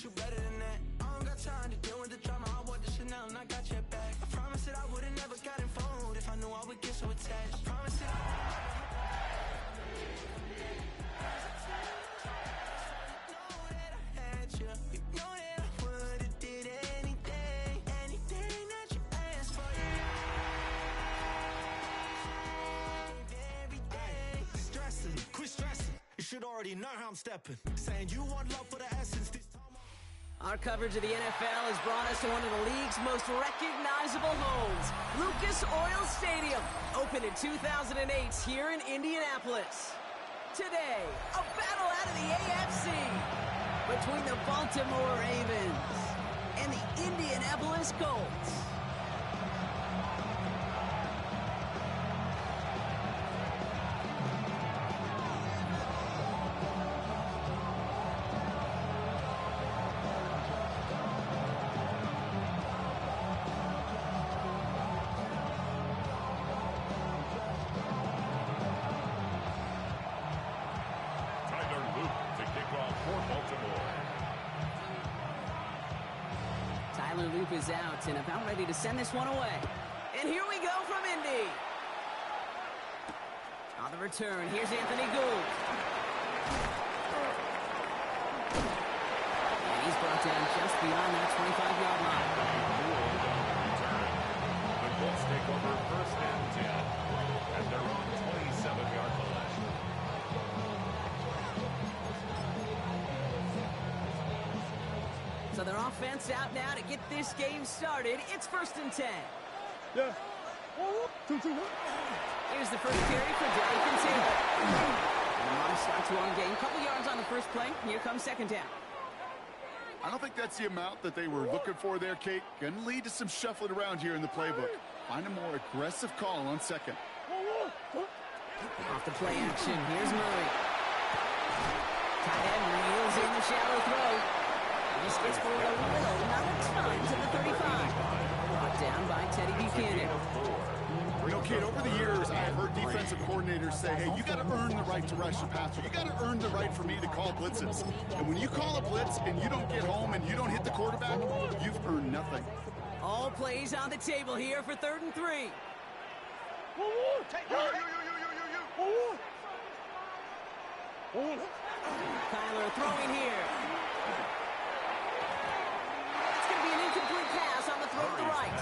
you better than that. I don't got time to deal with the drama. I want the Chanel and I got your back. I promise that I would've never gotten phoned if I knew I would get so attached. I promise that should already know how I'm stepping. Saying you want love for the essence this time. Our coverage of the NFL has brought us to one of the league's most recognizable homes, Lucas Oil Stadium, opened in 2008 here in Indianapolis. Today, a battle out of the AFC between the Baltimore Ravens and the Indianapolis Colts. Tyler Loop is out and about ready to send this one away. And here we go from Indy. On the return, here's Anthony Gould. And he's brought down just beyond that 25-yard line. The Colts take over first and 10 at their own 27-yard line. So their offense out now to get this game started. It's first and 10. Yeah. Here's the first carry for Jonathan Taylor. And the starts one game. Couple yards on the first play. Here comes second down. I don't think that's the amount that they were looking for there, Kate. Going to lead to some shuffling around here in the playbook. Find a more aggressive call on second. Off the play action. Here's Murray. Tight end reels in the shallow throw. This gets forward a little, not a ton, to the 35. Brought down by Teddy Buchanan. You know, kid, over the years, I've heard defensive coordinators say, hey, you got to earn the right to rush the passer. You got to earn the right for me to call blitzes. And when you call a blitz and you don't get home and you don't hit the quarterback, you've earned nothing. All plays on the table here for 3rd and 3. Kyler throwing here. Incomplete pass on the throw to the right.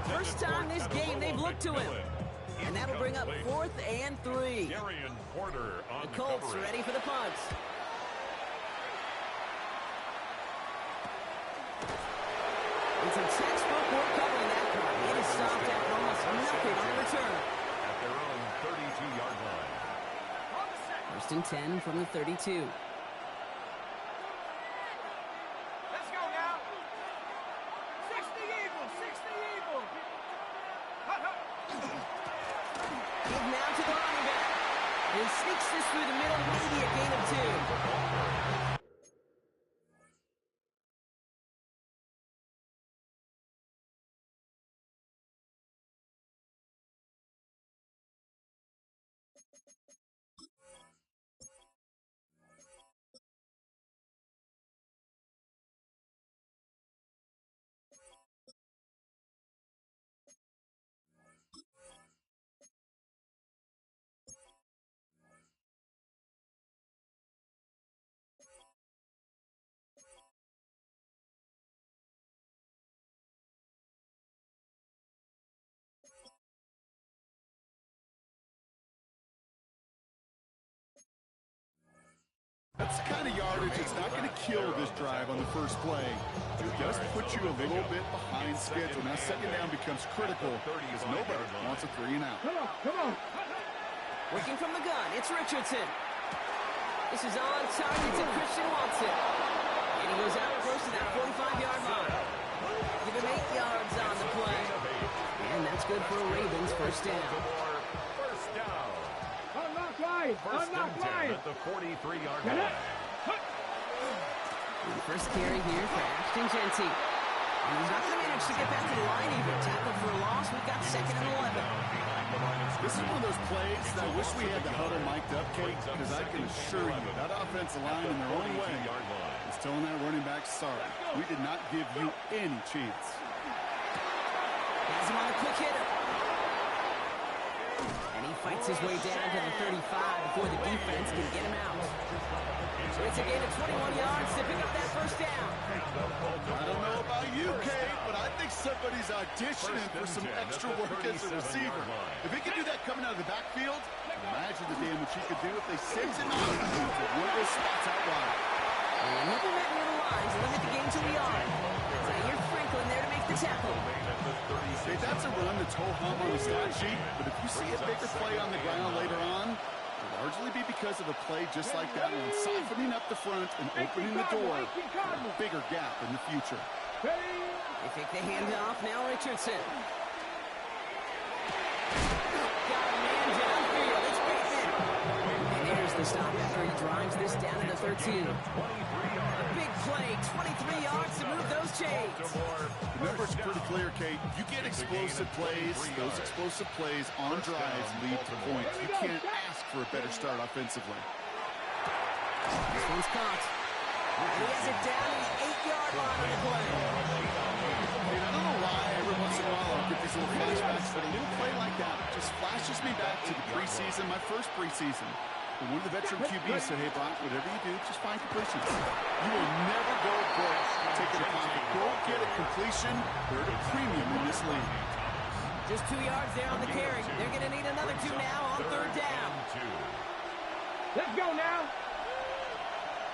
First time this game they've looked to him. And that'll bring up 4th and 3. The Colts ready for the punt. It's a textbook work covering that part. It is stopped at almost nothing on the return. At their own 32-yard line. First and 10 from the 32. Sneaks this through the middle, maybe a gain of 2. That's the kind of yardage that's not going to kill this drive on the first play. It just puts you a little bit behind schedule. Now second down becomes critical because nobody wants a 3 and out. Come on. Working from the gun, it's Richardson. This is on target to Christian Watson. And he goes out close to that 45-yard line. Give him 8 yards on the play. And that's good for a Ravens first down. First and 10 at the 43-yard line. First carry here for Ashton Jeanty. And he's not going to manage to get back to the line even. Tackled for a loss. We've got 2nd and 11. This is one of those plays that I wish we had the huddle mic'd up, Kate, because I can assure you that offensive line in their own way is He's telling that running back, sorry, we did not give you any chance. Has him on a quick hitter. And he fights his way down to the 35 before the defense can get him out. So it's a gain of 21 yards to pick up that first down. I don't know about you, Kate, but I think somebody's auditioning for some extra work as a receiver. If he can do that coming out of the backfield, imagine the damage he could do if they send him out to one of those spots out wide. And nipping that near the lines, limit the game to the yard. Zaire Franklin there to make the tackle. Hey, that's a run that's ho-hum on the stat sheet, but if you see a bigger play on the ground later on, it'll largely be because of a play just like that one, softening up the front and opening the door for a bigger gap in the future. They take the handoff, now Richardson. Got a man downfield, it's Bateman. And there's the stop after he drives this down to the 13. A big play, 23 yards to move those chains. The number's pretty clear, Kate. You get explosive plays, those explosive plays on drives lead to points. You can't ask for a better start offensively. This one's caught. And he has it down to the 8-yard line on the play. I don't know why every once in a while I'll get these little flashbacks, but a little play like that just flashes me back to the preseason, my first preseason. And one of the veteran QBs said, hey, Brock, whatever you do, just find completions. You will never go broke taking a pocket. Go get a completion. They're at a premium in this league. Just 2 yards there on the carry. They're going to need another 2 now on third down. Let's go now.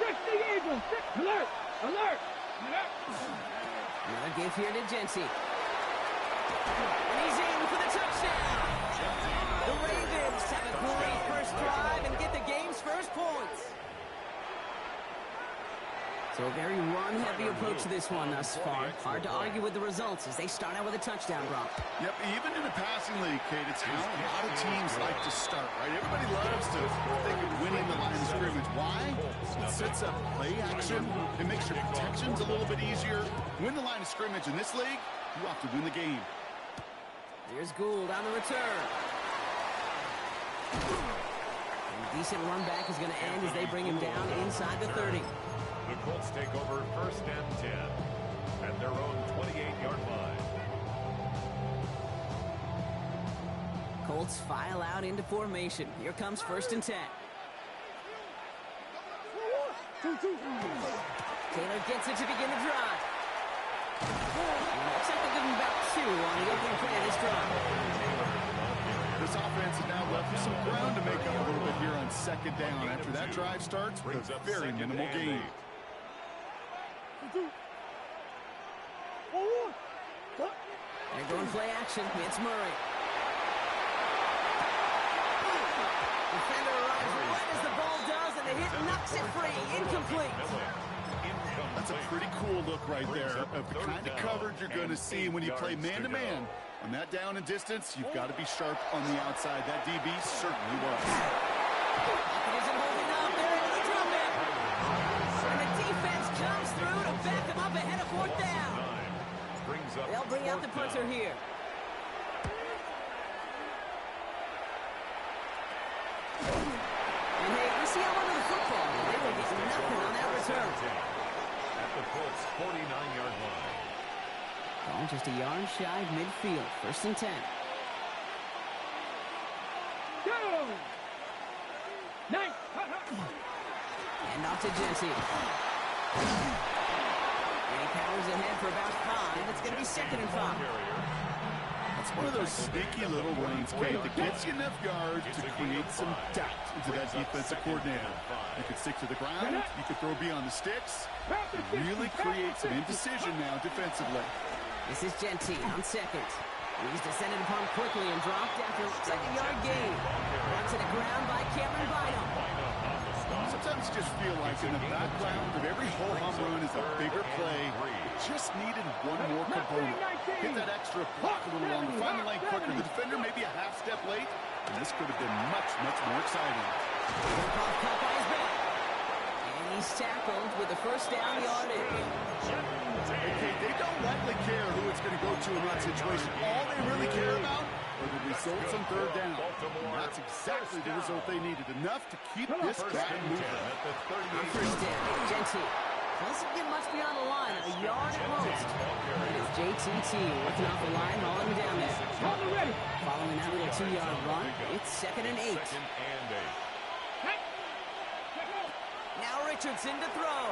60 Eagles. Alert. Alert. Another give here to Jency. And he's in for the touchdown. The Ravens have a great first drive and get the game's first points. So a very run-heavy approach to this one thus far. Hard to argue with the results as they start out with a touchdown, Brock. Yep, even in a passing league, Kate, it's how a lot of teams like to start, right? Everybody loves to think of winning the line of scrimmage. Why? It sets up play action. It makes your protections a little bit easier. Win the line of scrimmage in this league, you have to win the game. Here's Gould on the return. And a decent run back is going to end as they bring him down inside the 30. The Colts take over first and 10 at their own 28-yard line. Colts file out into formation. Here comes first and 10. Taylor gets it to begin the drive. Looks like they'll give him about 2 on the opening play of this drive. This offense is now left with some ground to make up a little bit here on second down. After that drive starts with a very minimal gain. They're going play action. It's Murray. Defender arrives right as the ball does, and the hit knocks it free. Incomplete. That's a pretty cool look right there of the kind of coverage you're going to see when you play man-to-man. On that down and distance, you've got to be sharp on the outside. That DB certainly was. It isn't holding up. They're into the drum in. And the defense comes through to back them up ahead of fourth down. They'll bring out the punter here. And hey, we see how under the football. They will get nothing on that return. At the Colts' 49-yard line. Oh, just a yard shy of midfield. First and 10. Go. Nice. And off to Jency. And he powers ahead for about 5. It's going to be second and 5. That's one of those sneaky little runs, Kate, that gets you enough yards to create some doubt into that defensive coordinator. You can stick to the ground. You can throw beyond the sticks. Really create some indecision now defensively. This is Jency on second. He's descended upon quickly and dropped after second-yard gain. Brought to the ground by Cameron Bynum. Sometimes you just feel like in the background of every ho-hum run is a bigger play. It just needed one more component. Hit that extra block a little longer. Find the lane quicker. The defender may be a half step late, and this could have been much, much more exciting. Caught by his back. And he's tackled with the first down yardage. Okay, they don't likely care who it's going to go to in that situation. All they really care about are the results on third down. And that's exactly the result they needed. Enough to keep this guy moving. On first down, Jency. Doesn't get much beyond the line, a yard at most. And it's JTT working off the line, hauling him down there. Following that little 2-yard run, it's 2nd and 8. Now Richardson to throw.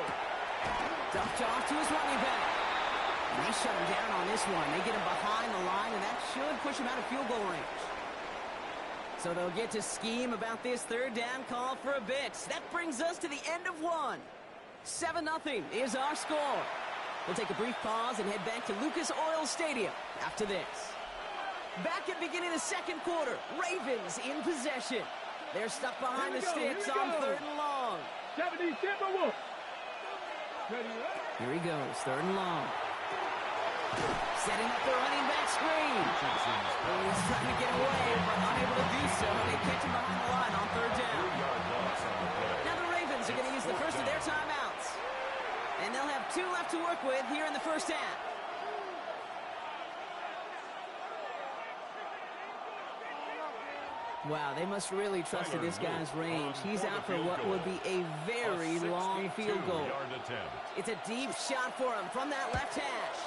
Dumped off to his running back. And they shut him down on this one. They get him behind the line, and that should push him out of field goal range. So they'll get to scheme about this 3rd down call for a bit. That brings us to the end of one. 7-0 is our score. We'll take a brief pause and head back to Lucas Oil Stadium after this. Back at the beginning of the 2nd quarter, Ravens in possession. They're stuck behind the sticks on 3rd and long. 70 Timberwolves. Here he goes, 3rd and long. Setting up the running back screen. He's trying to get away, but unable to do so. They catch him behind the line on 3rd down. Now the Ravens are going to use the first of their timeouts. And they'll have 2 left to work with here in the first half. Wow, they must really trust this guy's range. He's out for what would be a very long field goal. It's a deep shot for him from that left hash.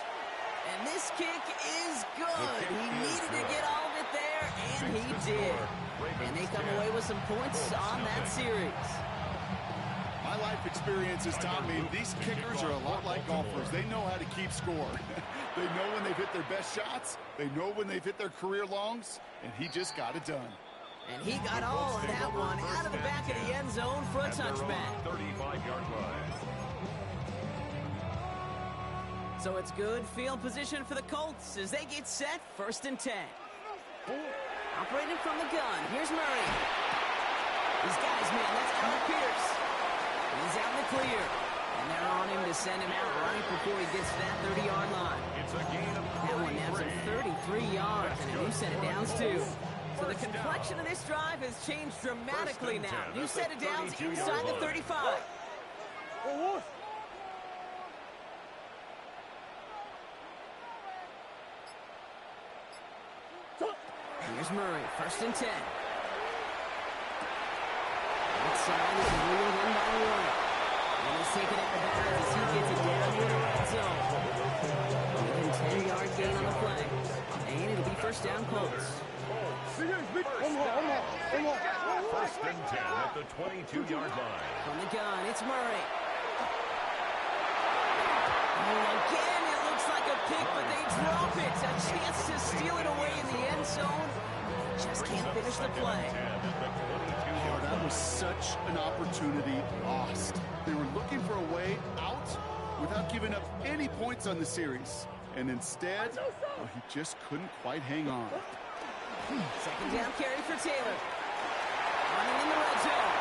And this kick is good. He needed to get all of it there, and he did. And they come away with some points on that series. My life experience has taught me these kickers are a lot like golfers. They know how to keep score. They know when they've hit their best shots. They know when they've hit their career longs, and he just got it done. And he got all of that one out of the back of the end zone for a touchback. 35-yard line. So it's good field position for the Colts as they get set 1st and 10. Operating from the gun, here's Murray. He's got his man, that's Alec Pierce. He's out in the clear. And they're on him to send him out right before he gets to that 30-yard line. It's a gain of that one nabs him 33 yards, and a new set of downs too. So the complexion of this drive has changed dramatically now. New set of downs inside the 35. Here's Murray, 1st and 10. Outside is wheeled in by Warren. And he's taken out of bounds as he gets it down here to the red zone. Within 10-yard gain on the play. And it'll be 1st down Colts. 1st and 10 at the 22-yard line. From the gun, it's Murray. Oh, again, it looks like a pick, but they drop it. A chance to steal it away in the end zone. Just can't finish the play. Oh, that was such an opportunity lost. They were looking for a way out without giving up any points on the series. And instead, well, he just couldn't quite hang on. 2nd down carry for Taylor. Running in the red zone.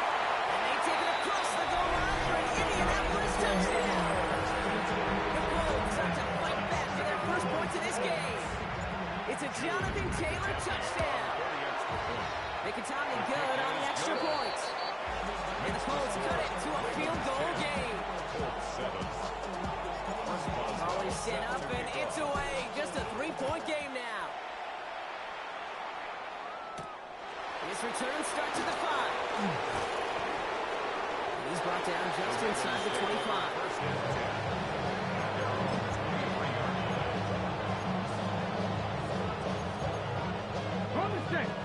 And they take it across the goal line for an Indianapolis touchdown. The Colts start to fight back for their first points of this game. It's a Jonathan Taylor touchdown. Making Tommy good on the extra point. And the Colts cut it to a field goal game. Always set up and it's away. Just a 3-point game now. His return starts at the 5. And he's brought down just inside the 25.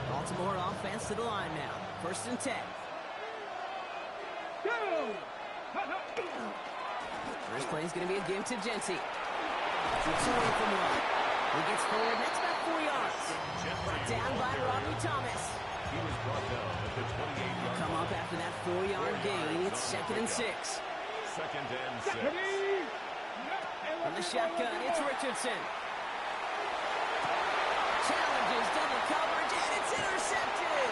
Baltimore offense to the line now. 1st and 10. First play is going to be a give to Jency. It's away from one. He gets forward, next back 4 yards. Brought down by Robbie Thomas. He was brought down at the 28-yard line. Come up after that 4-yard gain. It's 2nd and 6. 2nd and 6. From the shotgun, it's Richardson. Challenges double coverage, and it's intercepted.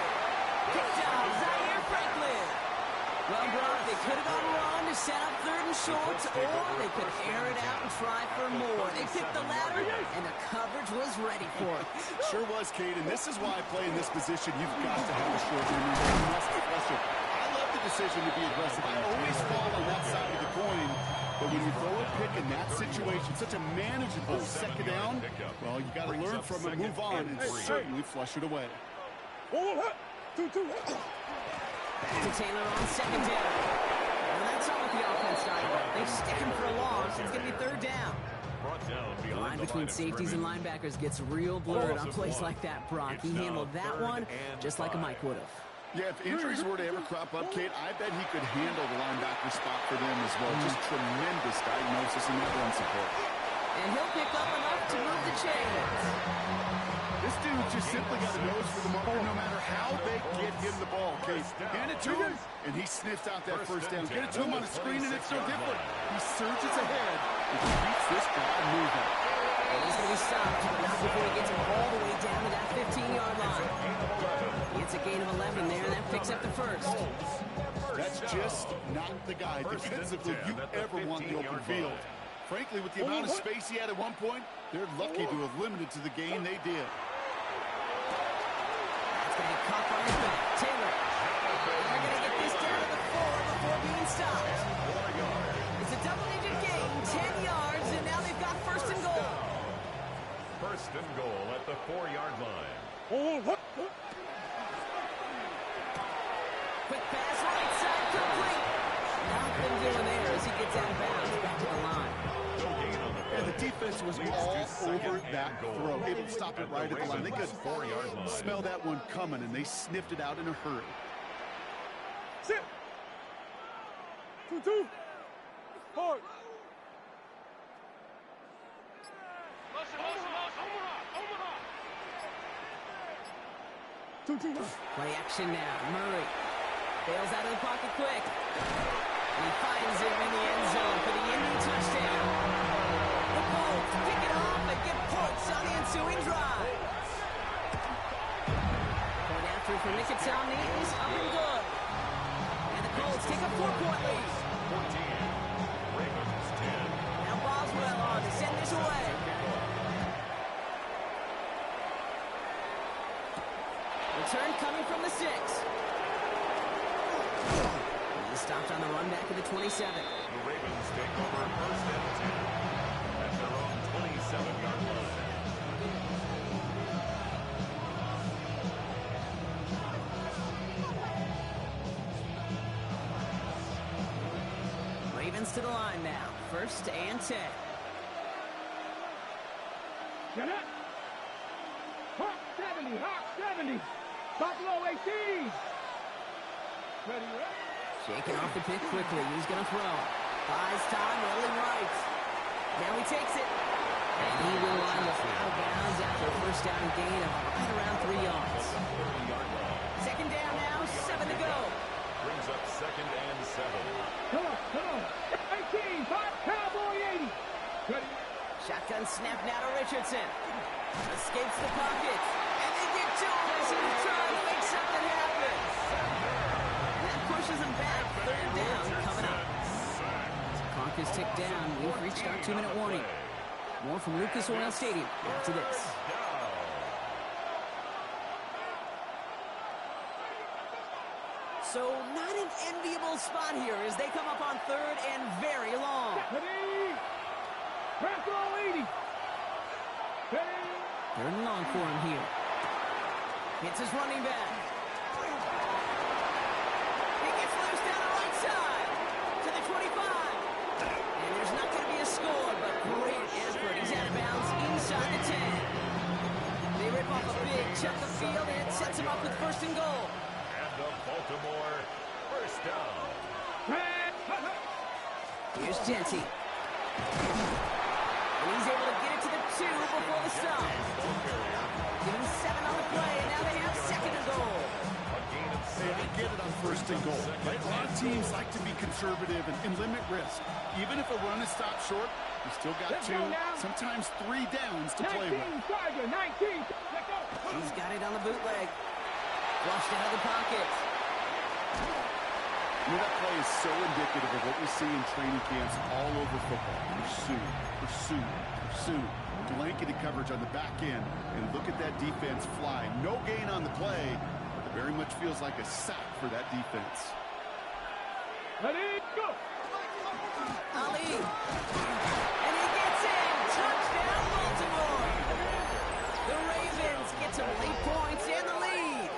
Picked off Zaire Franklin. Well, Brock, they could have gone wrong to set up 3rd and short, or they could air it out and try for more. They picked the latter, and the coverage was ready for it. Sure was, Kate, and this is why I play in this position. You've got to have a short game. You must be aggressive. I love the decision to be aggressive. I always fall on that side of the coin. But when you throw a pick in that situation, such a manageable 2nd down, well, you got to learn from it, move on, and certainly flush it away. Back to Taylor on 2nd down. And that's all with the offense side. They stick him for a loss. It's going to be third down. Brought down The beyond line the between line of safeties and scrimmage. linebackers gets real blurred on plays like that, Brock. He handled that one just like a Mike would have. Yeah, if injuries were to ever crop up, Kate, I bet he could handle the linebacker spot for them as well. Just tremendous diagnosis in that run support. And he'll pick up enough to move the chains. This dude just simply got a nose for the marker no matter how they get him the ball, Kate. Hand it to him, and he sniffs out that first down. Get it to him on the screen, and it's no different. He surges ahead and keeps this guy moving. And he's going to be stopped, but not before he gets him all the way down to that 15-yard line. It's a gain of 11 there, and that picks up the first. That's just not the guy defensively you ever want the open field. Frankly, with the amount of space he had at one point, they're lucky to have limited to the gain they did. That's going to get caught by his back. Taylor. They're going to get this down to the 4 before being stopped. It's a double-digit gain, 10 yards, and now they've got first and goal. First and goal at the 4-yard line. Quick pass, right side, complete. Nothing doing there as he gets out of bounds back to the line. No gain on the And the play. defense was Leads all to second over and that goal. throw, able to stop it right at the line. They could 4-yard line. smell that one coming, and they sniffed it out in a hurry. Sit. 2-2. Hard. Play action now. Murray bails out of the pocket quick. And he finds him in the end zone for the Indy touchdown. The Colts pick it off and get points on the ensuing drive. Point after for Nicketamni is up and good. And the Colts take a 4-point lead. 14. Ravens 10. Now Boswell on to send this away. Return coming from the 6. He's stopped on the run back of the 27. The Ravens take over first and 10 at their own 27-yard line. Ravens to the line now. First and 10. Get it. Hawk 70. Hawk 70. Buffalo 18. Ready, ready. Shaking off the pick quickly. He's going to throw. Buys time, rolling right. Now he takes it. And he will line up out of bounds after a first down gain of right around 3 yards. 30-yard line. Second down now, 7 to go. Brings up second and 7. Come on. 18. 5 Cowboy 80. Ready. Shotgun snap now to Richardson. Escapes the pocket. And they get to him as he was trying to make something happen. And that pushes him back. Third down coming up. Clock is ticked down. We've reached our 2-minute warning. More from Lucas Oil Stadium after this. So not an enviable spot here as they come up on third and very long. Ready. Buffalo 80. Ready. Third and long for him here. Hits his running back. He gets loose down the right side to the 25. And there's not going to be a score, but great effort. He's out of bounds inside the 10. They rip off a big chunk of field, and it sets him up with first and goal. And the Baltimore first down. Here's Genty. And he's able to get it to the 2 before the stop. Give him 7 on the play, and now they have second and goal. A gain of Hey, I get it on first and goal, right? A lot of teams like to be conservative and limit risk. Even if a run is stopped short, you still got Let's 2, go now. sometimes 3 downs to play 19. with. Tiger. 19. Let's go. He's got it on the bootleg. Flushed out of the pocket. You know, that play is so indicative of what we see in training camps all over football. Pursue. Blanketed coverage on the back end. And look at that defense fly. No gain on the play. It very much feels like a sack for that defense. Ready. Go. Ali. And he gets in. Touchdown, Baltimore. The Ravens get some late points and the lead.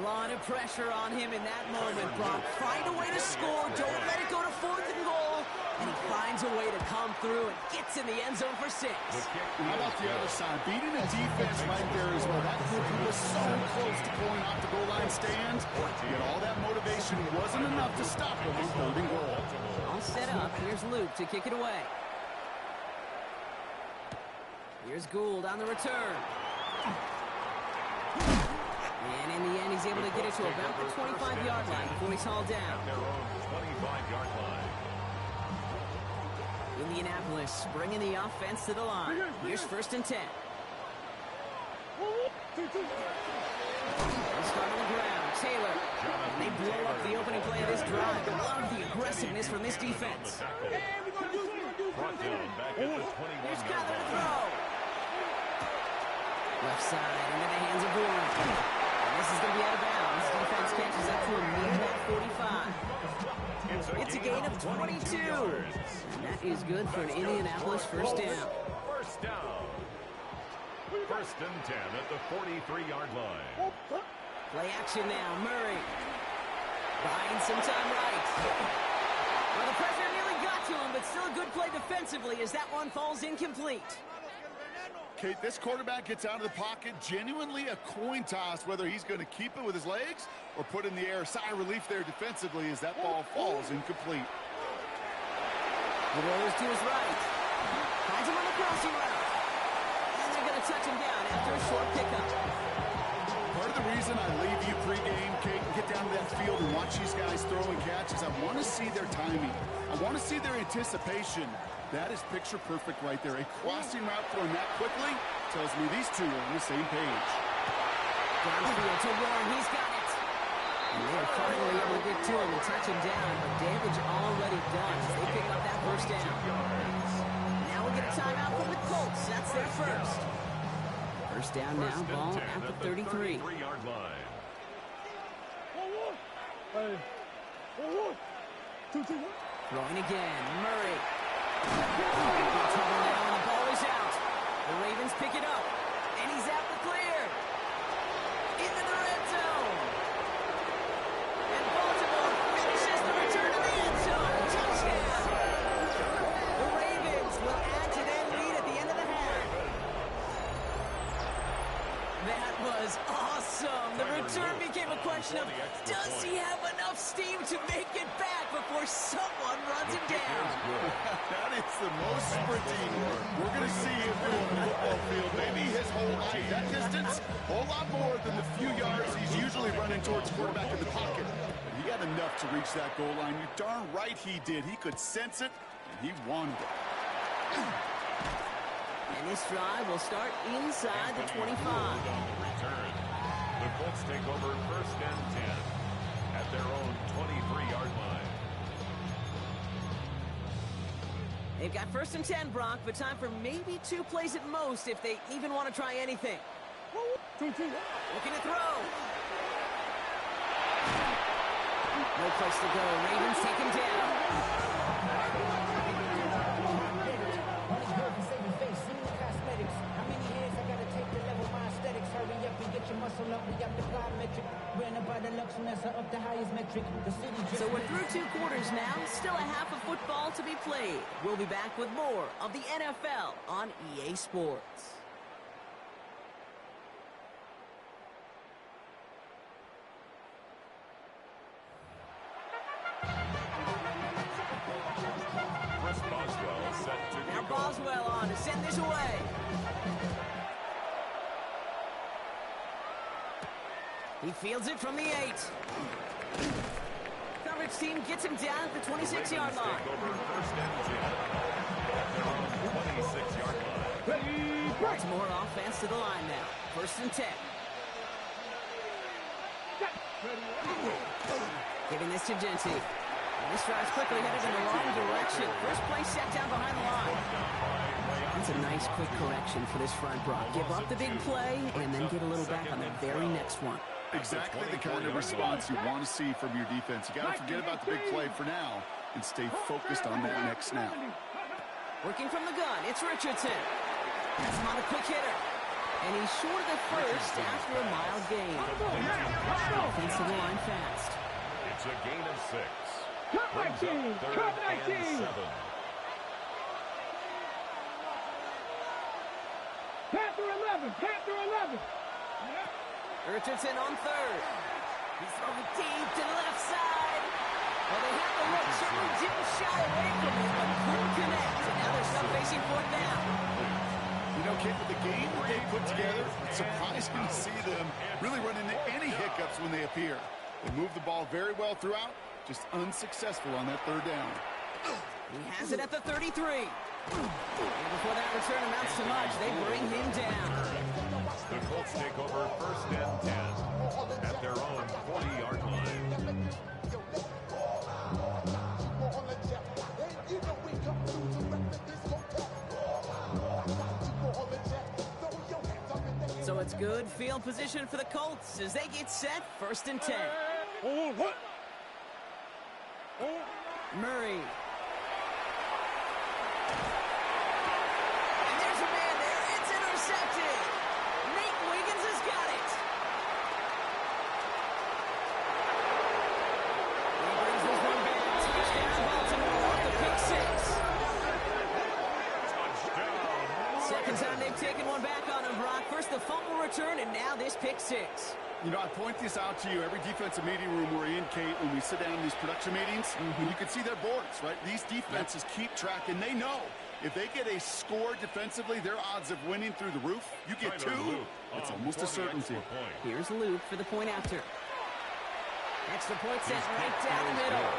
Line of pressure. pressure on him in that moment, Brock. Find a way to score. Don't let it go to 4th and goal. And he finds a way to come through and gets in the end zone for 6. How about the other side? Beating the defense right there as well. That group was so close to pulling off the goal line stand. Yet all that motivation wasn't enough to stop him on 3rd and goal. All set up. Here's Luke to kick it away. Here's Gould on the return. And in the end, he's able to get it to about the 25-yard line before he's hauled down. Their own 25-yard line. Indianapolis bringing the offense to the line. Here's 1st and 10. They'll start on the ground. Taylor. And they blow up the opening play of this drive. Love the aggressiveness from this defense. Brought down back at the 21-yard Here's Kyler to line. throw. Left side into the hands of Warren. And this is going to be out of bounds. Defense catches up to him near that 45. It's a gain of 22. And that is good for an Indianapolis first down. First down. 1st and 10 at the 43-yard line. Play action now. Murray. Buying some time right. Well, the pressure nearly got to him, but still a good play defensively as that one falls incomplete. Kate, this quarterback gets out of the pocket, genuinely a coin toss whether he's going to keep it with his legs or put in the air. Sigh of relief there defensively as that ball falls incomplete. The rolls to his right. Finds him on the crossing route. And they're going to touch him down after a short pickup. Part of the reason I leave you pregame, Kate, and get down to that field and watch these guys throw and catch is I want to see their timing. I want to see their anticipation. That is picture perfect right there. A crossing route thrown that quickly tells me these two are on the same page. Downfield to Warren. He's got it. And they're finally able to get to him and touch him down. But damage already done as they pick up that first down. Now we get a timeout from the Colts. That's their first. First down now. Ball at the 33. 33-yard line. Throwing again. Murray. Trouble now, and the ball is out. The Ravens pick it up, and he's out the clear. Into the red zone. And Baltimore finishes the return to the end zone. Touchdown. The Ravens will add to their lead at the end of the half. That was awesome. The return became a question of, does he have enough steam to make it back before someone runs him down? That is the most sprinting we're going to see him do on the football field. Maybe his whole life. That distance, a whole lot more than the few yards he's usually running towards quarterback in the pocket. But he got enough to reach that goal line. You're darn right he did. He could sense it, and he wanted it. And this drive will start inside the 25. Return. The Colts take over 1st and 10 at their own 23-yard line. They've got 1st and 10, Brock, but time for maybe 2 plays at most if they even want to try anything. Looking to throw. No place to go. Ravens take him down. So we're through 2 quarters now. Still a half of football to be played. We'll be back with more of the NFL on EA Sports. Chris Boswell set to Now kick off. Boswell on to send this away. He fields it from the 8. Coverage team gets him down at the 26-yard line. Take over 1st and 10 at their own 26-yard line. Baltimore offense to the line now. 1st and 10. Giving this to Genty. And this drive's quickly headed in the wrong direction. First play set down behind the line. That's a nice quick correction for this front, Brock. Give up the big play and then get a little back on the very next one. Exactly the kind of response you want to see from your defense. You got to forget about the big play for now and stay focused on that next snap. Working from the gun, it's Richardson. That's him on a quick hitter. And he's short of the first after a mild gain. Offensive line fast. It's a gain of 6. Cut Brings 19. up 3rd Cut and 19. 7. Panther 11. Panther 11. Richardson on 3rd. He's throwing deep to the left side. Well, they had the look. Certainly didn't shy away from it, but couldn't connect. And now they're stuck facing 4th down. You know, Kate, with the game that they put together, it's surprising to see them really run into any hiccups when they appear. They move the ball very well throughout, just unsuccessful on that 3rd down. He has it at the 33. And before that return amounts to much, they bring him down. The Colts take over 1st and 10 at their own 40-yard line. So it's good field position for the Colts as they get set 1st and 10. Murray. And there's a man there. It's intercepted. Nate Wiggins has got it. He brings this one back. Touchdown Baltimore off the pick 6. Second time they've taken one back on him, Brock. First the fumble return, and now this pick 6. You know, I point this out to you every defensive meeting room we're in, Kate, when we sit down in these production meetings, and you can see their boards, right? These defenses keep track, and they know if they get a score defensively, their odds of winning through the roof. You get 2, it's almost a certainty. Here's Luke for the point after. Extra point set right down the middle.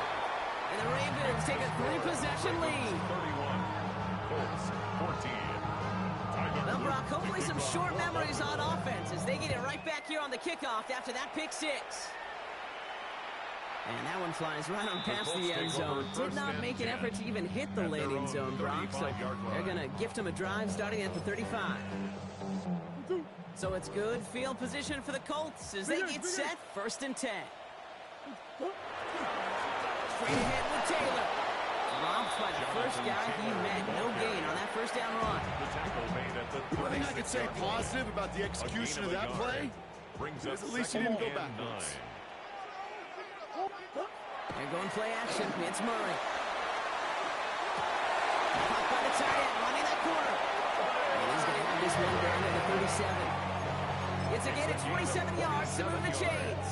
And the Ravens take a 3-possession lead. 31. Colts 14. Well, Brock, hopefully some short memories on offense as they get it right back here on the kickoff after that pick 6. And that one flies right on past the end zone. Did not make an effort to even hit the landing zone, Brock, so they're going to gift him a drive starting at the 35. So it's good field position for the Colts as they get set 1st and 10. Straight ahead with Taylor. Robbed by the first guy he met. No gain on that 1st down run. One thing I could say positive about the execution of that play is at least he didn't go backwards. They're going play action. It's Murray. Caught by the tight end, running that corner. And he's going to have this one down to the 37. It's a gain of 27 yards to move the chains.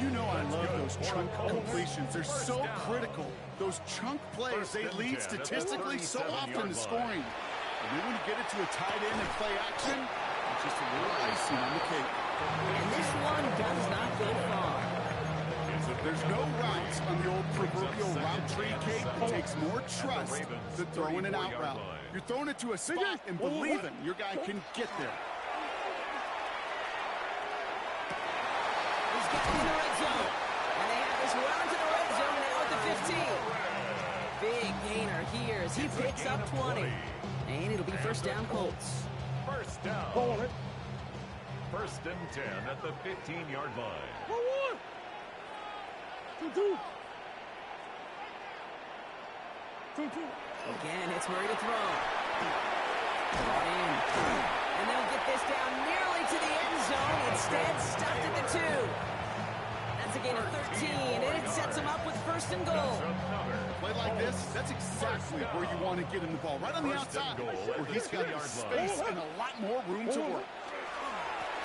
You know I love those chunk completions. They're so critical. Those chunk plays, they lead statistically so often to scoring. And then when you get it to a tight end and play action, it's just a little icing on the cake. And this one does not go far. There's no routes on the old proverbial route tree, Kate. It takes more trust than throwing an out route. You're throwing it to a spot and believing your guy can get there. He's got in the red zone. And they have this well into the red zone now at the 15. Big gainer here as he picks up 20. And it'll be 1st down Colts. 1st down. 1st and 10 at the 15-yard line. Again, it's Murray to throw. Brought in. And they'll get this down nearly to the end zone. Instead, stopped at the 2. That's a gain of 13, and it sets them up with 1st and goal. Play like this, that's exactly where you want to get him the ball. Right on the outside, where he's got the space and a lot more room to work.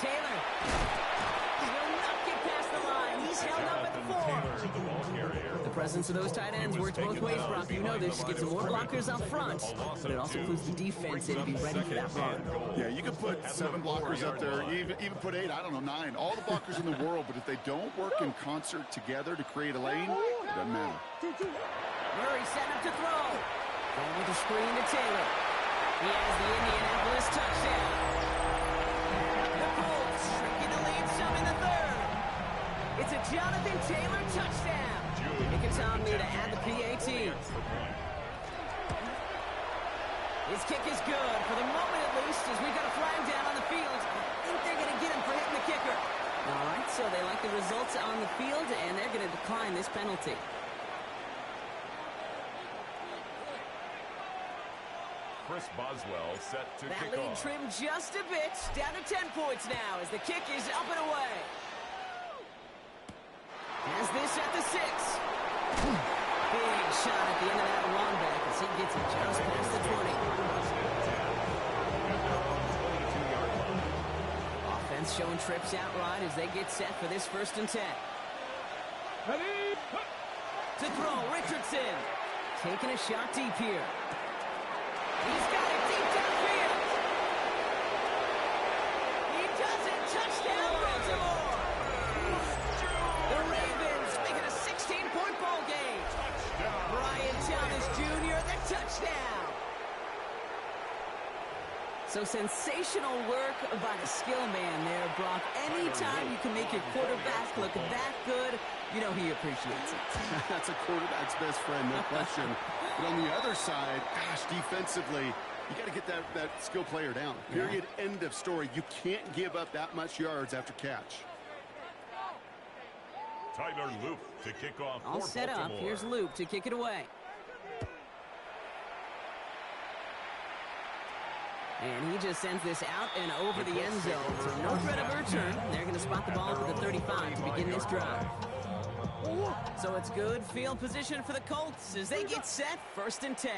Taylor. He'll not get past the line. He's held up at the 4. The presence of those tight ends works both ways, Brock. You know this. Gives them more blockers up front, but it also includes the defense in to be ready for that run. Yeah, you can put 7 blockers up there, even put 8, I don't know, 9. All the blockers in the world, but if they don't work in concert together to create a lane, it doesn't matter. Murray set up to throw. Going with the screen to Taylor. He has the Indianapolis touchdown. The Colts shrinking the lead some in the 3rd. It's a Jonathan Taylor touchdown. Nick and Tom need to add the PAT. His kick is good, for the moment at least, as we've got a flag down on the field. I think they're going to get him for hitting the kicker. All right, so they like the results on the field, and they're going to decline this penalty. Chris Boswell set to That kick lead off. trimmed just a bit. Down to 10 points now as the kick is up and away. Has this at the 6. Big shot at the end of that run back as he gets it just past the 20. First and 10 at their own 22-yard line. Offense showing trips out right as they get set for this 1st and 10. Ready? To throw, Richardson. Taking a shot deep here. He's got it deep downfield. He does it. Touchdown, Baltimore. The Ravens make it a 16-point ball game. Brian Thomas Jr., the touchdown. So sensational work by the skill man there, Brock. Anytime you can make your quarterback look that good, you know he appreciates it. That's a quarterback's best friend, no question. But on the other side, gosh, defensively, you got to get that skill player down. Period. End of story. You can't give up that much yards after catch. Tyler Loop to kick off All for set Baltimore. up. Here's Loop to kick it away. And he just sends this out and over the end zone. So no threat of a return. They're going to spot the ball at the 35 to begin this drive. So it's good field position for the Colts as they get set. 1st and 10.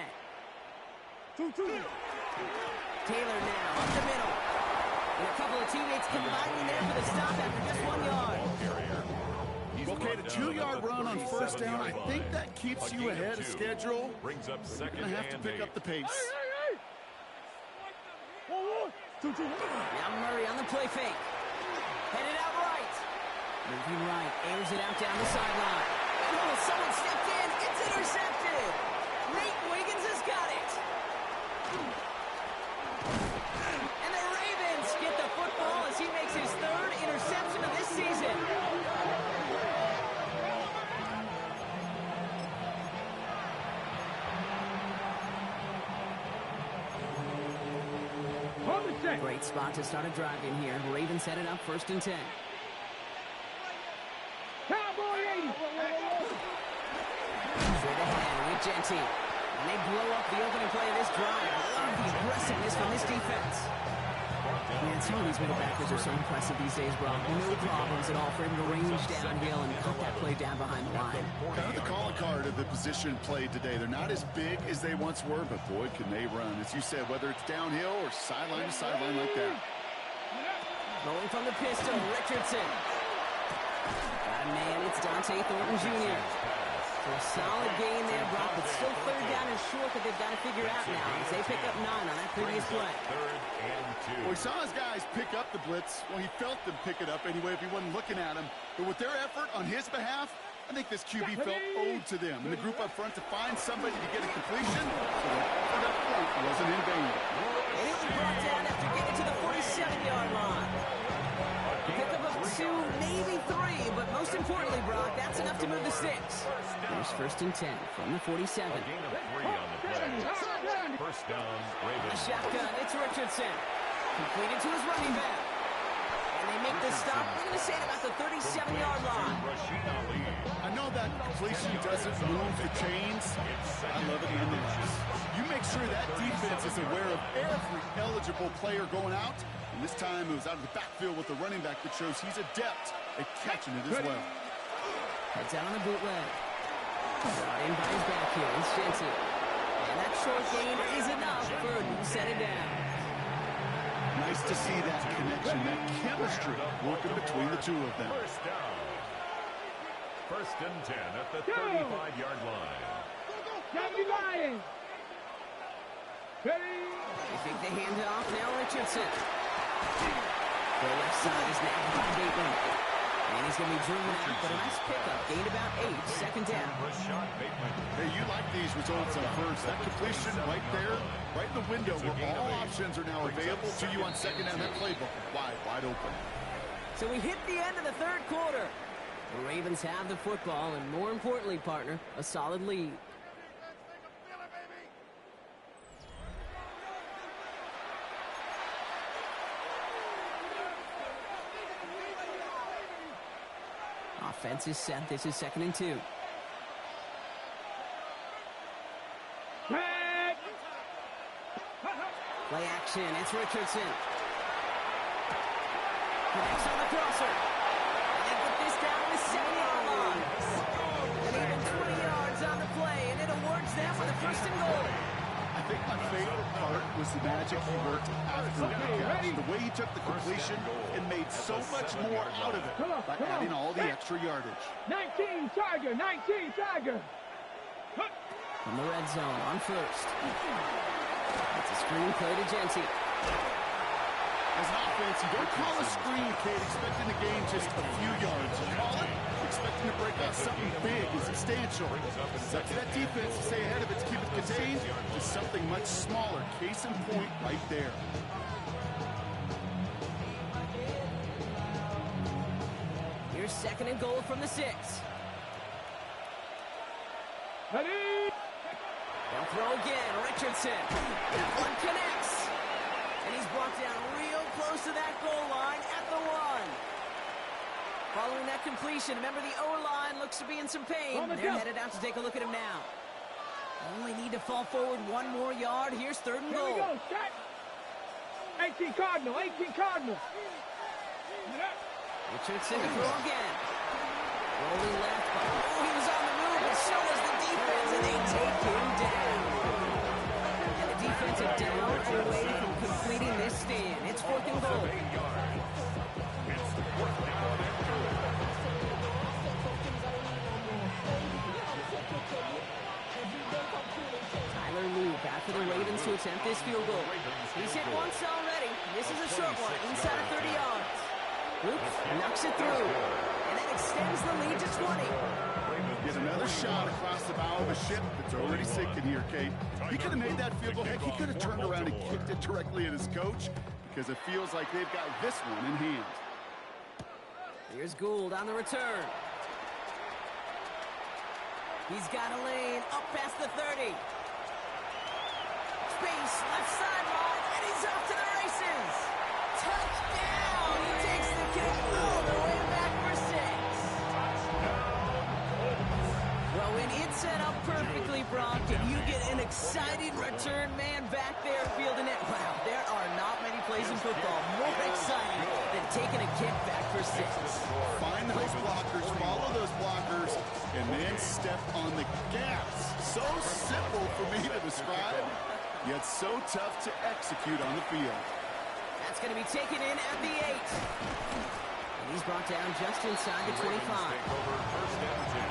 Taylor now up the middle. And a couple of teammates combining there for the stop after just 1 yard. Okay, the 2-yard run on 1st down, I think that keeps you ahead of schedule. Brings up You're second going to have to and pick 8. up the pace. Now Murray on the play fake. Headed out right. Moving right. Airs it out down the sideline. Oh, someone stepped in. It's intercepted. Nate Wiggins has got it. And the Ravens get the football as he makes his 3rd interception of this season. Great spot to start a drive in here. Ravens set it up 1st and 10. Cowboy 80. Straight ahead with Genty. And they blow up the opening play of this drive. I love the aggressiveness from this defense. Man, some of these middle backers are so impressive these days, bro. No problems at all for him to range downhill and cut that play down behind the line. Kind of the calling card of the position played today. They're not as big as they once were, but boy, can they run. As you said, whether it's downhill or sideline to sideline like that. Rolling from the pistol, Richardson. Got a man, it's Dante Thornton Jr. So a solid gain there, Brock, but still 3rd down and short that they've got to figure out now as they pick up 9 on that previous play. 3rd and 2. Well, he saw his guys pick up the blitz. Well, he felt them pick it up anyway if he wasn't looking at him. But with their effort on his behalf, I think this QB felt owed to them. And the group up front to find somebody to get a completion, so the effort up front wasn't in vain. And it was brought down after getting to the 47-yard line. Pickup of 2, maybe 3, but most importantly, Brock, that's enough to move the sticks. There's 1st and 10 from the 47. A gain of 3 on the play. 1st down, A Ravens. shotgun, it's Richardson. Completed to his running back. And they make the stop, I'm going to say it about the 37-yard line. Rashid Ali. I know that completion doesn't move the chains. I love it nonetheless. You make sure that defense is aware of every eligible player going out. And this time it was out of the backfield with the running back that shows he's adept at catching it as well. Heads out on the bootleg. Brought in by his back here, it's Genty. And that short gain is enough for Burton to set it down. Nice to see that connection, that chemistry working between the two of them. 1st down. 1st and 10 at the 35-yard line. Johnny Ryan. Ready? They take the handoff, now Richardson. The left side is now by Bateman. And he's going to be driven out, but a nice pickup. Gained about 8, 2nd down. Rashad Bateman. Hey, you like these results on first. That completion right there, right in the window where all options are now available to you on 2nd down. That playbook wide open. So we hit the end of the 3rd quarter. The Ravens have the football, and more importantly, partner, a solid lead. Offense is set. This is 2nd and 2. Back. Play action, it's Richardson. Connects on the crosser. And they put this down to the 7-yard line. And even 20 yards on the play, and it awards them with a first and goal. I think my favorite part was the magic he worked after the catch. The way he took the completion and made so much more out of it by adding all the extra yardage. 19 Tiger, 19 Tiger. From the red zone on first. It's a screen play to Genty. As an offense, you don't call a screen, kid, expecting to gain just a few yards. You call it expecting to break out something big and substantial. It's up to that defense to stay ahead of it, to keep it contained to something much smaller. Case in point right there. Here's second and goal from the 6. Ready? They'll throw again. Richardson. That one connects. And he's brought down real close to that goal line at the 1. Following that completion, remember the O-line looks to be in some pain. They're headed out to take a look at him now. Only need to fall forward one more yard. Here's third and goal. Here we go, set. 18 Cardinal, 18 Cardinal. Richardson to throw again. Rolling left, but he was on the move, and so was the defense, and they take him down. And the defensive down away from completing this stand. It's fourth and goal. It's the fourth down and goal. Tyler Loop after the Ravens to attempt this field goal. He's hit once already. This is a short one, inside of 30 yards. Loop knocks it through, and that extends the lead to 20. Get another shot across the bow of a ship that's already sinking here, Kate. He could have made that field goal. Heck, he could have turned around and kicked it directly at his coach because it feels like they've got this one in hand. Here's Gould on the return. He's got a lane up past the 30. Space, left sideline, and he's off to the races. Touchdown! He takes the kick all the way back for 6. Well, when it's set up perfectly, Brock, and you get an exciting return man back there fielding it, wow, there are not many plays in football more exciting than taking a kick back for 6. Find those blockers, follow those blockers, and then step on the gas. So simple for me to describe, yet so tough to execute on the field. That's going to be taken in at the 8. And he's brought down just inside the 25. Take over first and 10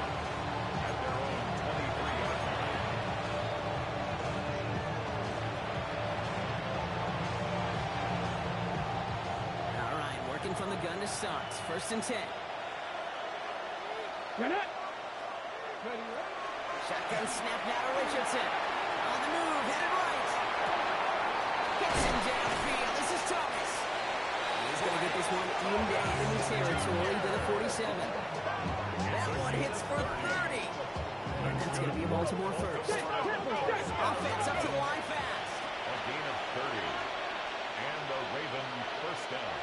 at their own 23-yard line. All right, working from the gun to start. First and 10. Shotgun snap now to Richardson. On the move, headed right. Gets him downfield. This is Thomas. He's going to get this one into enemy territory to the 47. That one hits for 30. And that's going to be a Baltimore first. Offense up to the line fast. A gain of 30. And the Raven first down.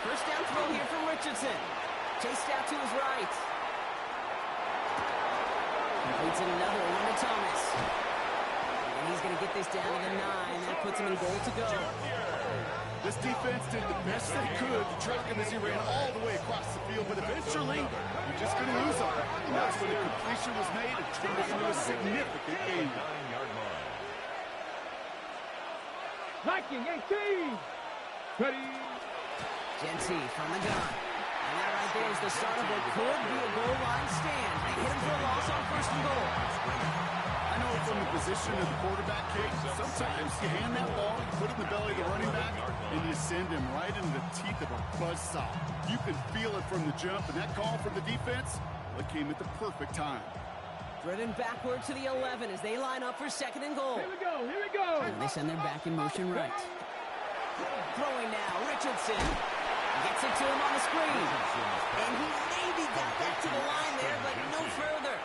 First down throw here from Richardson. Chased out to his right. Completes another one to Thomas. And he's going to get this down to the 9. That puts him in goal to go. This defense did the best they could to track him as he ran all the way across the field, but eventually, you're just going to lose him. And that's when the completion was made and turned it into a significant gain. 9-yard line. Viking 18. Ready? Genty from the gun. And that right there is the start of what could be a goal line stand. They hit him for a loss on first and goal. I know from the position of the quarterback, Kate, sometimes you hand that ball, you put it in the belly of the running back, and you send him right into the teeth of a buzzsaw. You can feel it from the jump, and that call from the defense, well, it came at the perfect time. Driven backward to the 11 as they line up for second and goal. Here we go, here we go. And they send their back in motion right. Throwing now, Richardson. Gets it to him on the screen. And he maybe got back to the line there, but no further.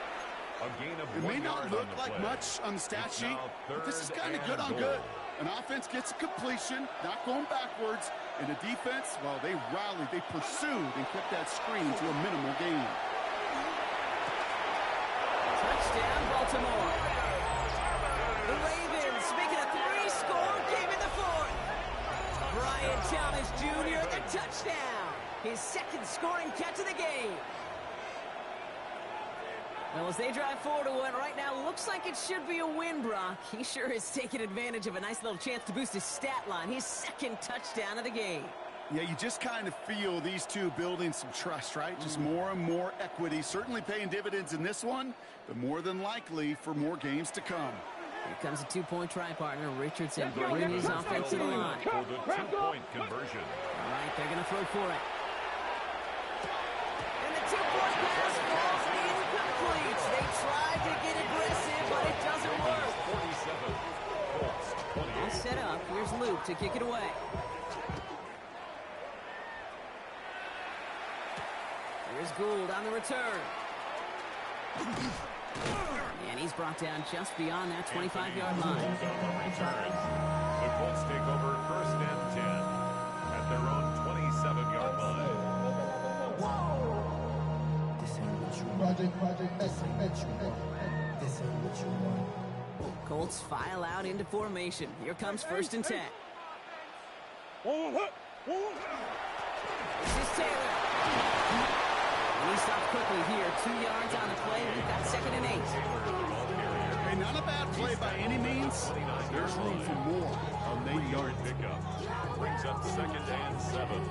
A gain of It 1 may not yard look on the like play. much on the stat It's sheet, now but this is third kind of and good on goal. good. An offense gets a completion, not going backwards, and the defense, well, they rallied, they pursued, and kept that screen to a minimal gain. Touchdown, Baltimore. The Ravens his second scoring catch of the game. Well, as they drive forward to what right now looks like it should be a win, Brock. He sure is taking advantage of a nice little chance to boost his stat line. His second touchdown of the game. Yeah, you just kind of feel these two building some trust, right? Just more and more equity. Certainly paying dividends in this one, but more than likely for more games to come. Here comes a two-point try partner, Richardson, bringing his offense to the line. For the two-point conversion. All right, they're going to throw for it. And the two-point pass falls incomplete. They tried to get aggressive, but it doesn't work. 47. Colts, 28. All set up. Here's Luke to kick it away. Here's Gould on the return. And he's brought down just beyond that 25-yard line. On the return. The Colts take over first and 10 at their own 27-yard line. Colts file out into formation. Here comes first and 10. This is Taylor. And he stopped quickly here. 2 yards on the play. We've got second and 8. Hey, not a bad play by any means. There's room for more. A 8-yard pickup. Brings up second and 7.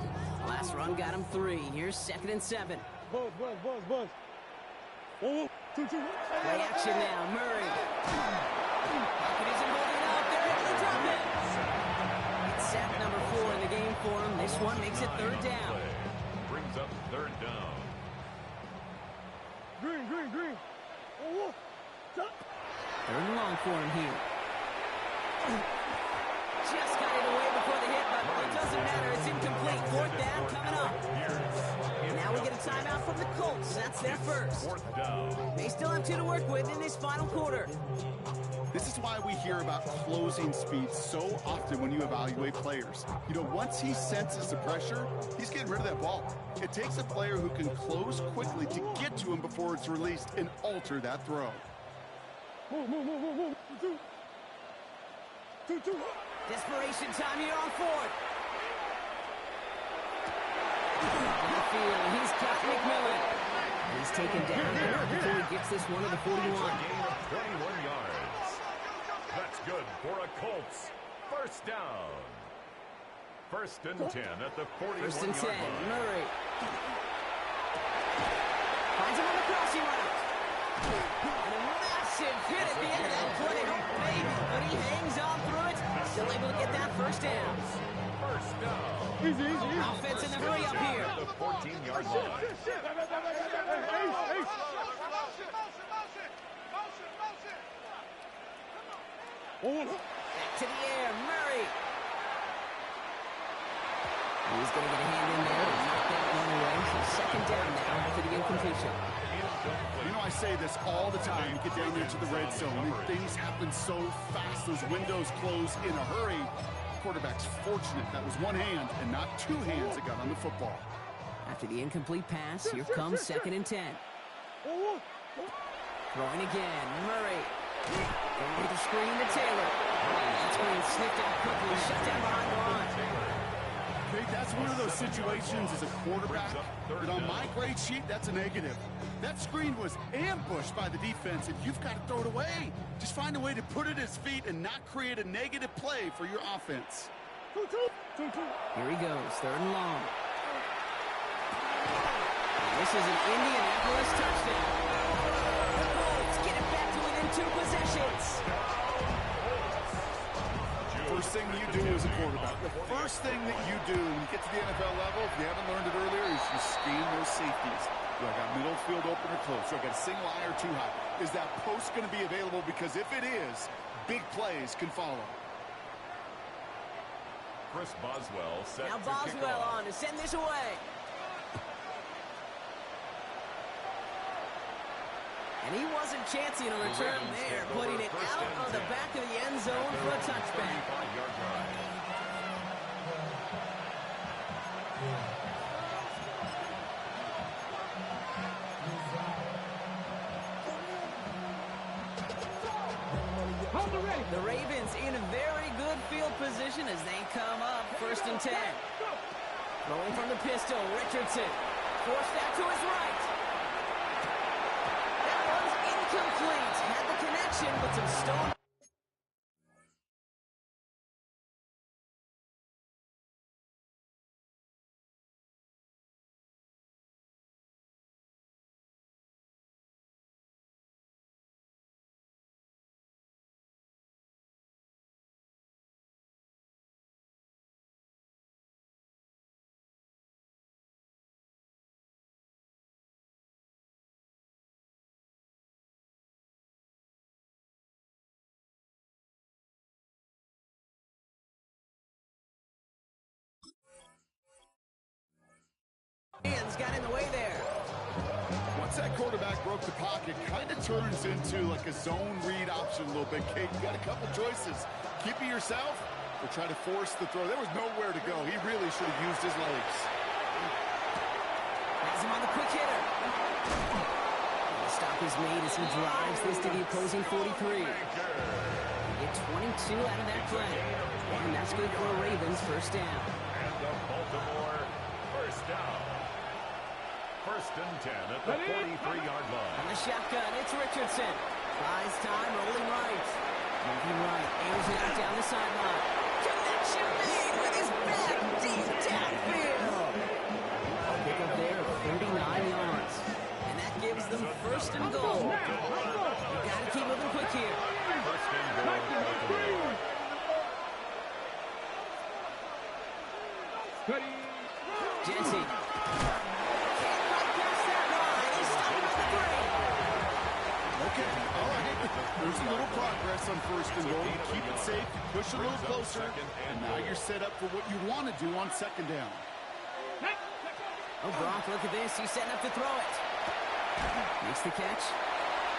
Last run got him 3. Here's second and 7. Buzz. Play Play action now. Murray. Pocket isn't holding up. They're able to drop it. It's sack number 4 in the game for him. This one makes it third down. Brings up third down. Green. Third and long for him here. Just got it away before the hit, but it doesn't matter. It's incomplete. Fourth down coming up. Now we get a timeout from the Colts. That's their first. Fourth down. They still have 2 to work with in this final quarter. This is why we hear about closing speed so often when you evaluate players. You know, once he senses the pressure, he's getting rid of that ball. It takes a player who can close quickly to get to him before it's released and alter that throw. Move. Two. Desperation time here on fourth. On the field, he's got McMillan. He's taken down before he gets this one to the 41. Gain of 21 yards. That's good for a Colts. First down. First and 10 at the 41-yard First and 10, line. Murray. Finds him on the crossing route. And a massive hit at the end of that play. Oh, baby. But he hangs on through it. Still able to get that first down. First down. Easy. Offense in the hurry up here. At the 14-yard line. Back to the air, Murray. He's going to get a hand in there to knock that one away. So second down now for the incompletion. You know, I say this all the time. You get down there to the red zone, and things happen so fast. Those windows close in a hurry. Quarterback's fortunate that was one hand and not 2 hands that got on the football. After the incomplete pass, here comes second and 10. Throwing again, Murray. Going with the screen to Taylor. That's being sniffed out quickly, shut down behind the line. Okay, that's one of those situations as a quarterback that on my grade sheet, that's a negative. That screen was ambushed by the defense, and you've got to throw it away. Just find a way to put it at his feet and not create a negative play for your offense. Here he goes, third and long. And this is an Indianapolis touchdown. The Colts get it back to within 2 possessions. First thing you do as a quarterback, the first thing that you do when you get to the NFL level, if you haven't learned it earlier, is you scheme those safeties. Do I got middle field open or close? Do I got a single eye or 2 high? Is that post going to be available? Because if it is, big plays can follow. Chris Boswell set Now to kick Boswell off. on to send this away. And he wasn't chancing a return there, putting it out on the back of the end zone for a touchback. 25-yard line. The Ravens in a very good field position as they come up first and 10. Throwing from the pistol, Richardson. Forced out to his right. That one's incomplete. Had the connection, but some stone. Hands got in the way there. Once that quarterback broke the pocket, kind of turns into like a zone read option a little bit. Kate, you got a couple choices. Keep it yourself or try to force the throw. There was nowhere to go. He really should have used his legs. Has him on the quick hitter. The stop is made as he drives this to the opposing 43. Get 22 out of that play. And that's good for a Ravens first down. And the Baltimore first down. First and 10 at the 43-yard line. On the shotgun, it's Richardson. Buys time, rolling right. Moving right, airs it out down the sideline. Connection made with his back deep downfield. Pick up there of 39 yards. And that gives them first and goal. You gotta keep moving quick here. First and goal. Baltimore. Jensen. Can't quite pass that line. He's stopped at the 3. Okay, all right. There's a little progress on first and goal. You keep it safe, you push a little closer, and now you're set up for what you want to do on second down. Oh, Gronk, look at this. He's setting up to throw it. Makes the catch.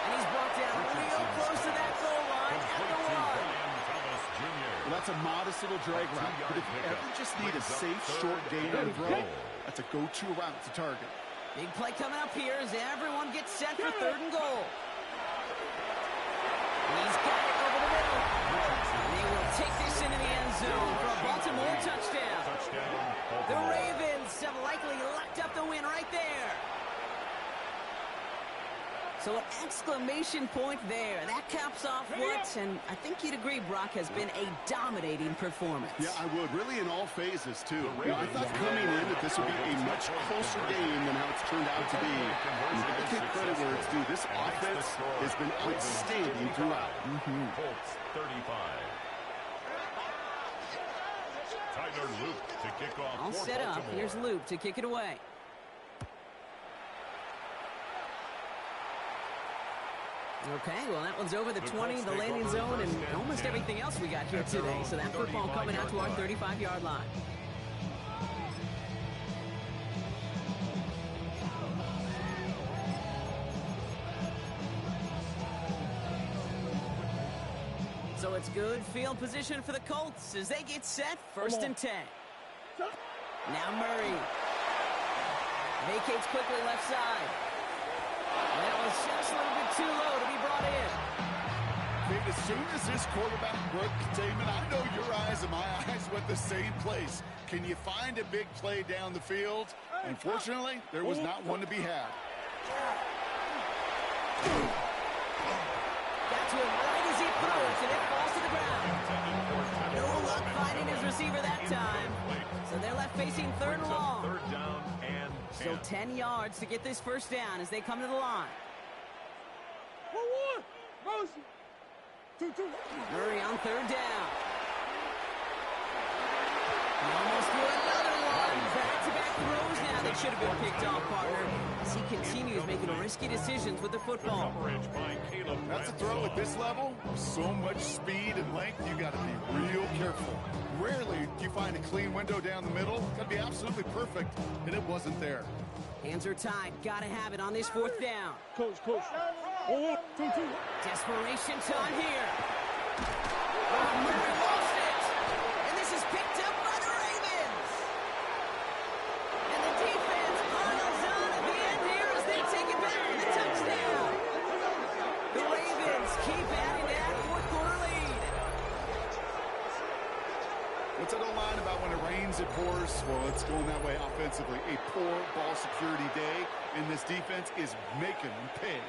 And he's brought down real close to that goal line at the 1. Well, that's a modest little drag route, but if you ever just need a safe, short gain on throw, that's a go-to route to target. Big play coming up here as everyone gets set for third and goal. He's got it over the middle. And they will take this into the end zone for a Baltimore touchdown. The Ravens have likely locked up the win right there. So an exclamation point there. That caps off what, and I think you'd agree, Brock, has been a dominating performance. Yeah, I would. Really in all phases, too. You know, I thought coming in that this would be a much closer game than how it's turned out to be. You got to give credit where it's due. This offense has been outstanding throughout. Colts 35. Tyler Luke to kick off. All set up. Here's Luke to kick it away. Okay, well, that one's over the 20, the landing zone, and almost everything else we got here today. So that football coming out to our 35-yard line. So it's good field position for the Colts as they get set, first and 10. Now Murray. Vacates quickly left side. That was just a little bit too low to be brought in. Kate, as soon as this quarterback broke containment, I know your eyes and my eyes went the same place. Can you find a big play down the field? Unfortunately, there was not one to be had. Got to him right as he throws, and it falls to the ground. No luck finding his receiver that time. So they're left facing third and long. Third down and 10. So 10 yards to get this first down as they come to the line. 2-2. Murray on third down. He almost threw another one. Back-to-back throws now that should have been picked off, partner, as he continues making risky decisions with the football. That's a throw at this level. So much speed and length, you got to be real careful. Rarely do you find a clean window down the middle. Got to be absolutely perfect, and it wasn't there. Hands are tied. Got to have it on this fourth down. Coach. 2-2. Desperation time here. Oh, Murray lost it. And this is picked up by the Ravens. And the defense piles on at the end here as they take it back for the touchdown. The Ravens keep adding to that fourth quarter lead. what's that old line about when it rains, it pours? Well, it's going that way offensively. A poor ball security day, and this defense is making them pay.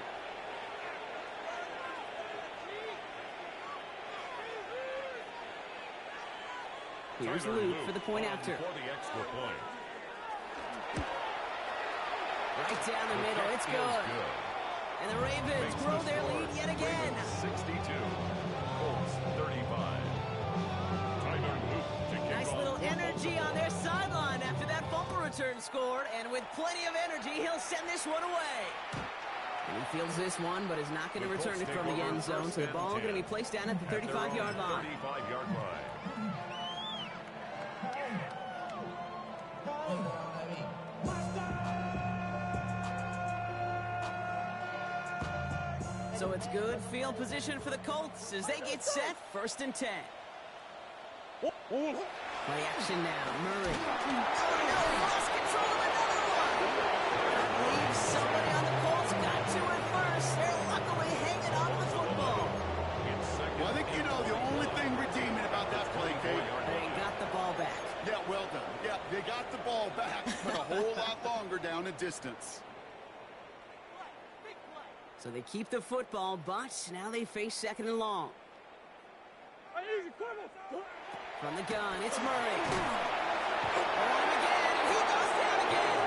Here's Luke for the point after. For the extra point. Right down the middle. It's good. And the Ravens grow their lead yet again. 62. Colts 35. Tyler Luke to kick Nice off. little energy on their sideline after that fumble return scored. And with plenty of energy, he'll send this one away. And he fields this one, but is not going to return it from the end zone. So the ball going to be placed down at the 35-yard line. 35-yard line. So it's good field position for the Colts as they get set, 1st and 10. Play action now, Murray. Oh no, he lost control of another one. I believe somebody on the Colts got to it first. They're luckily hanging on to the football. Well, I think you know the only thing redeeming about that play, Kate. They got the ball back. Yeah, well done. Yeah, they got the ball back, but a whole lot longer down a distance. So they keep the football, but now they face 2nd and long. From the gun, it's Murray. On again, and he goes down again.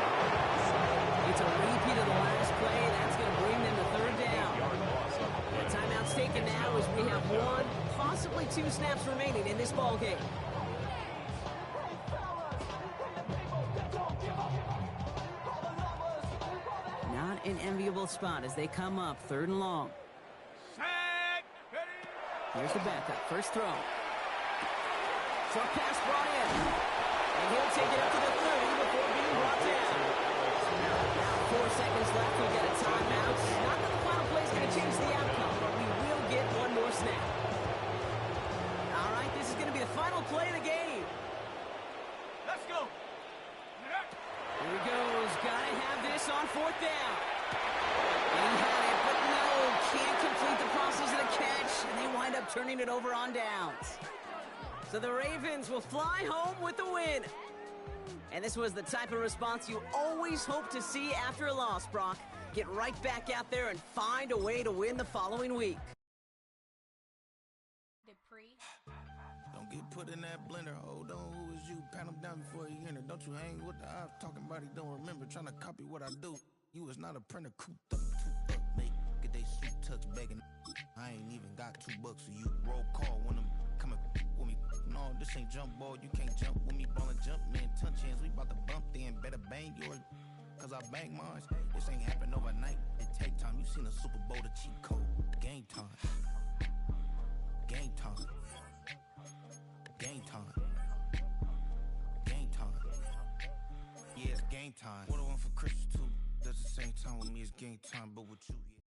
It's a repeat of the last play. That's going to bring them to 3rd down. The timeout's taken now as we have 1, possibly 2 snaps remaining in this ball game. Not an enviable spot as they come up 3rd and long. Here's the backup. First throw. Short pass brought in. And he'll take it up to the 30 before being brought down. Now 4 seconds left. We'll get a timeout. Not that the final play is going to change the outcome, but we will get 1 more snap. All right, this is going to be the final play of the game. Let's go. Here he goes. Got to have this on 4th down. And he had it, but no. Can't complete the process of the catch. And they wind up turning it over on downs. So the Ravens will fly home with the win. And this was the type of response you always hope to see after a loss, Brock. Get right back out there and find a way to win the following week. Don't get put in that blender. Hold on, who is you? Pat him down before you enter. Don't you hang with the ops talking about he don't remember. Trying to copy what I do. You is not a printer. Cooped up, make get they suit tucks begging. I ain't even got $2 for you. Roll call when I'm coming with me. No, this ain't jump ball. You can't jump with me. Ballin' jump, man. Touch hands. We bout to bump then. Better bang yours. Cause I bang mine. This ain't happen overnight. It take time. You seen a Super Bowl, the cheat code. Game time. Game time. Game time. Game time. Yeah, it's game time. What I want for Christmas too. Does the same time with me, it's game time, but with you, yeah.